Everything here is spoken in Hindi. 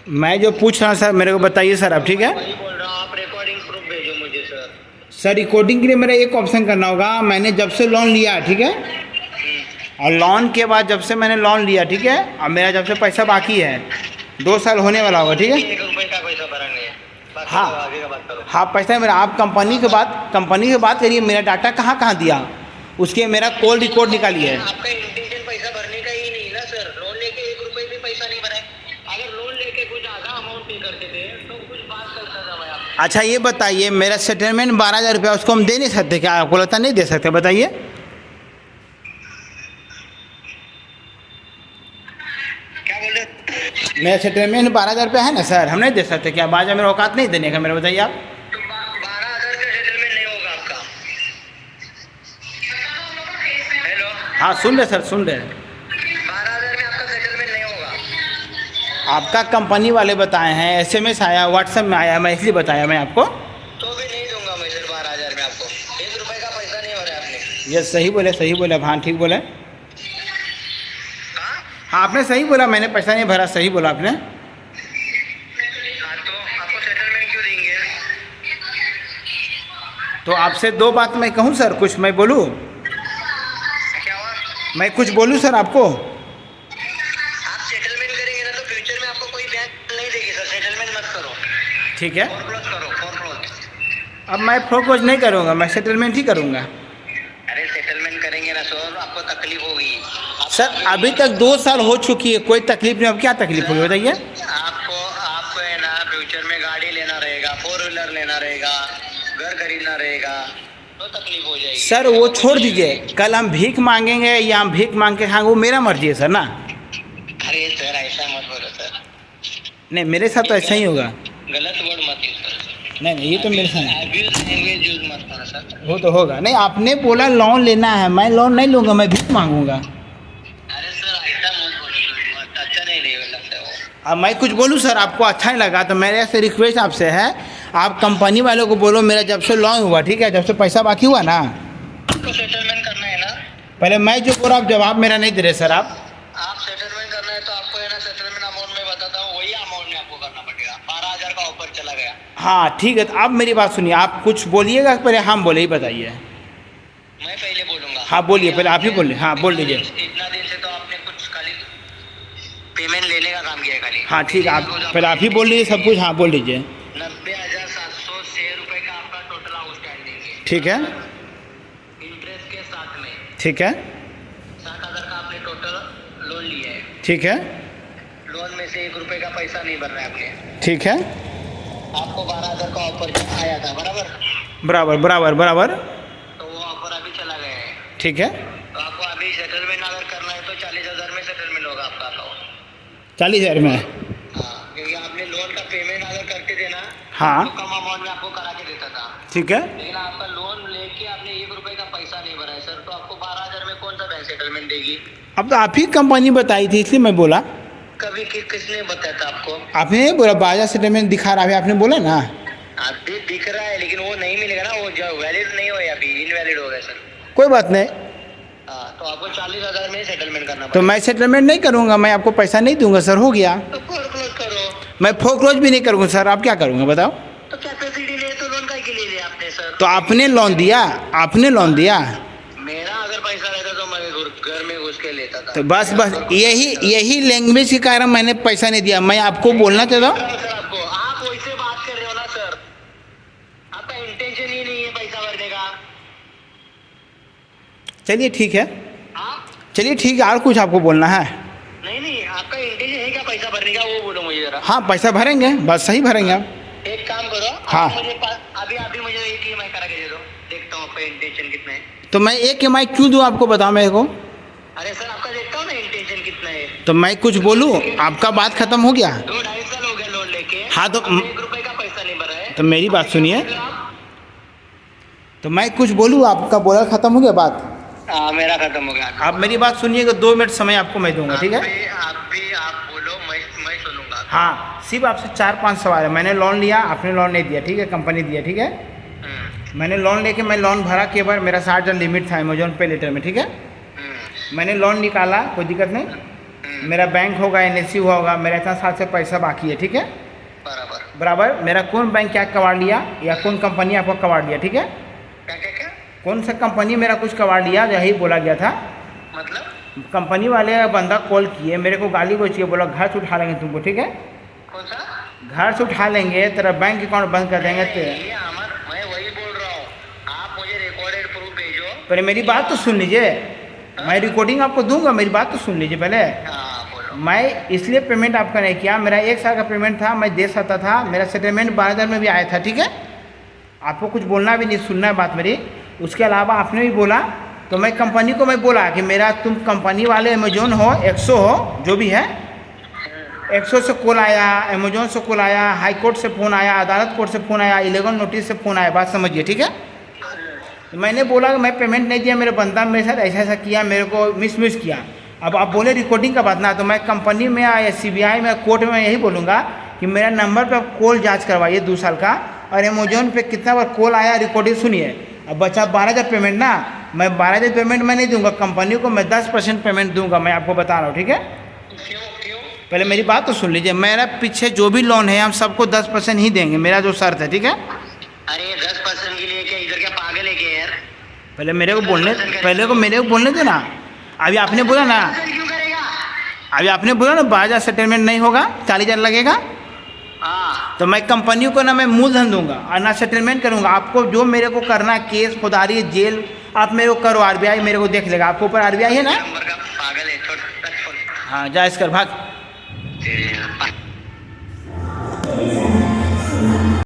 मैं जो पूछ रहा हूँ सर मेरे को बताइए सर आप, ठीक है वही बोल रहा हूँ, आप रिकॉर्डिंग प्रूफ भेजो मुझे सर। सर। रिकॉर्डिंग के लिए मेरा एक ऑप्शन करना होगा, मैंने जब से लोन लिया ठीक है, और लोन के बाद जब से मैंने लोन लिया ठीक है, अब मेरा जब से पैसा बाकी है 2 साल होने वाला होगा, ठीक है। 1 रुपये का पैसा भरा नहीं है। हाँ आगे का बात करो। हाँ पैसा मेरा, आप कंपनी के बात करिए, मेरा डाटा कहाँ कहाँ दिया उसके मेरा कॉल रिकॉर्ड निकालिए। आपका इंटेंशन पैसा भरने का ही नहीं ना सर। लोन लेके 1 रुपये भी पैसा नहीं भरा है। अगर लोन लेके कुछ आधा अमाउंट पे करते थे तो कुछ बात करता था मैं आपको। अच्छा ये बताइए, मेरा सेटलमेंट 12,000 रुपया उसको हम दे नहीं सकते क्या? आपको लगता नहीं दे सकते? बताइए। क्या बोल रहे? मेरा सेटलमेंट 12,000 रुपया है ना सर, हम नहीं दे सकते क्या? 12,000 मेरा औकात नहीं देने का, मेरा बताइए आप। तो 12,000 का सेटलमेंट नहीं होगा आपका। हेलो, हाँ सुन रहे सर, सुन रहे। 12,000 में आपका सेटलमेंट नहीं होगा। आपका कंपनी वाले बताए हैं, SMS आया, व्हाट्सएप में आया, मैं इसलिए बताया मैं आपको। तो भी नहीं दूंगा मैं सर 12,000 में आपको। 1 रुपये का पैसा नहीं भरा आपने। ये सही बोले, हाँ ठीक बोले। हाँ हाँ आपने सही बोला, मैंने पैसा नहीं भरा, सही बोला आपने। हाँ, तो आपको सेटलमेंट क्यों देंगे? तो आपसे 2 बात मैं कहूँ सर, कुछ मैं बोलूँ? क्या हुआ? मैं कुछ बोलूँ सर आपको? आप सेटलमेंट करेंगे ना तो फ्यूचर में आपको कोई बैंक नहीं देगी सर। सेटलमेंट मत करो, ठीक है, फोरक्लोज करो, फोरक्लोज। अब मैं फोरक्लोज नहीं करूँगा, मैं सेटलमेंट ही करूँगा। अरे सेटलमेंट करेंगे ना सर, आपको तकलीफ होगी। सर अभी तक 2 साल हो चुकी है, कोई तकलीफ नहीं, अब क्या तकलीफ होगी बताइए? आपको है ना फ्यूचर में गाड़ी लेना रहेगा, 4 व्हीलर लेना रहेगा, घर खरीदना रहेगा, तो तकलीफ हो जाएगी। सर वो छोड़ दीजिए, कल हम भीख मांगेंगे या हम भीख मांग के खाएंगे वो मेरा मर्जी है सर ना। अरे सर ऐसा मत बोलो सर। नहीं मेरे साथ तो ऐसा ही होगा। गलत वर्ड मत यूज करो। नहीं ये तो मेरे साथ अब्यूज लैंग्वेज यूज मत करो सर। वो तो होगा। नहीं आपने बोला लोन लेना है, मैं लोन नहीं लूँगा, मैं भीख मांगूंगा। अरे सर ऐसा मत बोलो, मत अच्छा नहीं लगता वो। अब मैं कुछ बोलूँ सर, आपको अच्छा नहीं लगा तो मेरे से रिक्वेस्ट आपसे है, आप कंपनी वालों को बोलो मेरा जब से लोन हुआ ठीक है, जब से पैसा बाकी हुआ ना, आपको सेटलमेंट करना है ना। पहले मैं जो बोल रहा हूँ जवाब मेरा नहीं दे रहे सर आप सेटलमेंट करना है तो आपको है ना सेटलमेंट अमाउंट में बताता हूँ, वही अमाउंट में आपको करना पड़ेगा। 12,000 का ऑफर चला गया। हाँ ठीक है, तो आप मेरी बात सुनिए, आप कुछ बोलिएगा पहले, हम बोले ही बताइए। मैं पहले बोलूंगा। हाँ बोलिए, पहले आप ही बोलिए, हाँ बोल दीजिए। इतना दिन से तो आपने कुछ खाली पेमेंट लेने का काम किया है खाली। हाँ ठीक है, आप पहले आप ही बोल लीजिए सब कुछ, हाँ बोल दीजिए। 90,706 रुपये का आपका टोटल आउटस्टैंडिंग है। ठीक है, इंटरेस्ट के साथ में ठीक है, 60,000 का आपने टोटल लोन लिया है। ठीक है, लोन में से 1 रुपये का पैसा नहीं भर रहा है आपने। ठीक है, आपको 12,000 का ऑफर आया था बराबर। बराबर बराबर बराबर, तो वो ऑफर अभी चला गया है। ठीक है। तो आपको अभी सेटलमेंट अगर करना है तो 40,000 में सेटलमेंट होगा आपका अकाउंट। 40,000 में? हाँ, क्योंकि आपने लोन का पेमेंट अगर करते थे ना, हाँ तो कम अमाउंट में आपको करा के देता था। ठीक है। लेकिन आपका लोन लेके आपने 1 रुपये का पैसा नहीं भरा है सर, तो आपको 12,000 में कौन सा बैंक सेटलमेंट देगी? अब तो आप ही कंपनी बताई थी इसलिए मैं बोला। कभी किसने बताया था आपको? आपने नहीं बोला 12,000 सेटलमेंट दिखा रहा है, आपने बोला ना। अभी दिख रहा है लेकिन वो नहीं मिलेगा ना, वो जो वैलिड नहीं हुआ, अभी इनवैलिड हो गया सर। कोई बात नहीं, हाँ, तो आपको 40,000 में सेटलमेंट करना तो पड़ेगा। मैं सेटलमेंट नहीं करूँगा, मैं आपको पैसा नहीं दूंगा सर, हो गया। तो फोरक्लोज करो। मैं फोरक्लोज भी नहीं करूँगा सर, आप क्या करूँगा बताओो? तो कैपेसिटी ले तो लोन का के लिए लिया आपने सर? तो आपने लोन दिया, आपने लोन दिया, मेरा अगर पैसा रहता तो मैं घर में घुस के लेता था। तो बस यही लैंग्वेज के कारण मैंने पैसा नहीं दिया। मैं आपको बोलना चाहता हूँ, सर आपको आप वैसे बात कर रहे हो ना सर, आपका इंटेंशन ही नहीं है पैसा भरने का। चलिए ठीक है, हाँ चलिए ठीक है, और कुछ आपको बोलना है? नहीं, आपका इंटेंशन है क्या पैसा भरने का, वो बोलो मुझे जरा। हाँ पैसा भरेंगे, बस सही भरेंगे आप। एक काम करो, हाँ। अभी मुझे एक EMI करा के दे दो, देखता हूँ आपका इंटेंशन कितना है। तो मैं एक EMI क्यों दूँ आपको, बताओ मेरे को? अरे सर आपका देखता हूँ ना इंटेंशन कितना है। तो मैं कुछ बोलूँ, आपका बात खत्म हो गया? 2-2.5 साल हो गया लोन लेके। हाँ, तो 1 रुपये का पैसा नहीं भरा है। तो मेरी बात सुनिए, आप- तो मैं कुछ बोलूँ, आपका बोला खत्म हो गया बात? हाँ मेरा खत्म हो गया। आप मेरी बात सुनिएगा, 2 मिनट समय आपको मैं दूंगा, ठीक है? आप बोलो, मैं सुनूंगा। हाँ सिर्फ आपसे 4-5 सवाल है। मैंने लोन लिया, आपने लोन नहीं दिया, ठीक है, कंपनी दिया, ठीक है। मैंने लोन लेके मैं लोन भरा, केवल मेरा 60 दिन लिमिट था अमेजोन पे लेटर में, ठीक है। मैंने लोन निकाला, कोई दिक्कत नहीं। मेरा बैंक होगा, NSE हुआ होगा, मेरा इतना साल से पैसा बाकी है, ठीक है। बराबर। बराबर, मेरा कौन बैंक क्या कबाड़ लिया या कौन कंपनी आपको कबाड़ लिया, ठीक है। क्या क्या क्या कौन सा कंपनी मेरा कुछ कबाड़ लिया, यही बोला गया था। मतलब कंपनी वाले बंदा कॉल किए, मेरे को गाली को चाहिए, बोला घर से उठा लेंगे तुमको, ठीक है। कौन सा? घर से उठा लेंगे, तेरा बैंक अकाउंट बंद कर देंगे। ये अमर, मैं वही बोल रहा हूँ, आप मुझे रिकॉर्डेड प्रूफ भेजो। पहले मेरी बात तो सुन लीजिए, मैं रिकॉर्डिंग आपको दूंगा, मेरी बात तो सुन लीजिए पहले। हाँ बोलो। मैं इसलिए पेमेंट आपका नहीं किया, मेरा 1 साल का पेमेंट था, मैं दे सकता था, मेरा सेटलमेंट 12,000 में भी आया था, ठीक है। आपको कुछ बोलना भी नहीं, सुनना है बात मेरी। उसके अलावा आपने भी बोला, तो मैं कंपनी को मैं बोला कि मेरा तुम कंपनी वाले अमेजोन हो, एक्सो हो, जो भी है, एक्सो से कॉल आया, अमेजोन से कॉल आया, हाई कोर्ट से फ़ोन आया, अदालत कोर्ट से फ़ोन आया, इलीगल नोटिस से फ़ोन आया, बात समझिए, ठीक है। तो मैंने बोला कि मैं पेमेंट नहीं दिया, मेरे बंदा मेरे साथ ऐसा ऐसा किया, मेरे को मिस किया। अब आप बोले रिकॉर्डिंग का बात ना, तो मैं कंपनी में या CBI में, कोर्ट में यही बोलूँगा कि मेरा नंबर पे आप कॉल जांच करवाइए 2 साल का, और अमेजोन पे कितना बार कॉल आया, रिकॉर्डिंग सुनिए। अब बचा 12,000 पेमेंट ना, मैं 12,000 पेमेंट मैं नहीं दूंगा, कंपनी को मैं 10% पेमेंट दूंगा, मैं आपको बता रहा हूँ, ठीक है। क्यों क्यों? पहले मेरी बात तो सुन लीजिए, मेरा पीछे जो भी लोन है हम सबको 10% ही देंगे, मेरा जो शर्त है, ठीक है। अरे ये 10% के लिए क्या इधर क्या पागल है क्या यार? पहले मेरे को बोलने दो ना। अभी आपने बोला ना, क्यों करेगा? अभी आपने बोला ना 12,000 सेटलमेंट नहीं होगा, 40,000 लगेगा। हाँ तो मैं कंपनी को ना मैं मूलधन दूंगा और ना सेटलमेंट करूंगा। आपको जो मेरे को करना, केस खुदारी जेल, आप मेरे को करो, RBI मेरे को देख लेगा। आपके ऊपर RBI है ना। नंबर का पागल है, छोड़ हाँ जा इसकर भाग। तेरे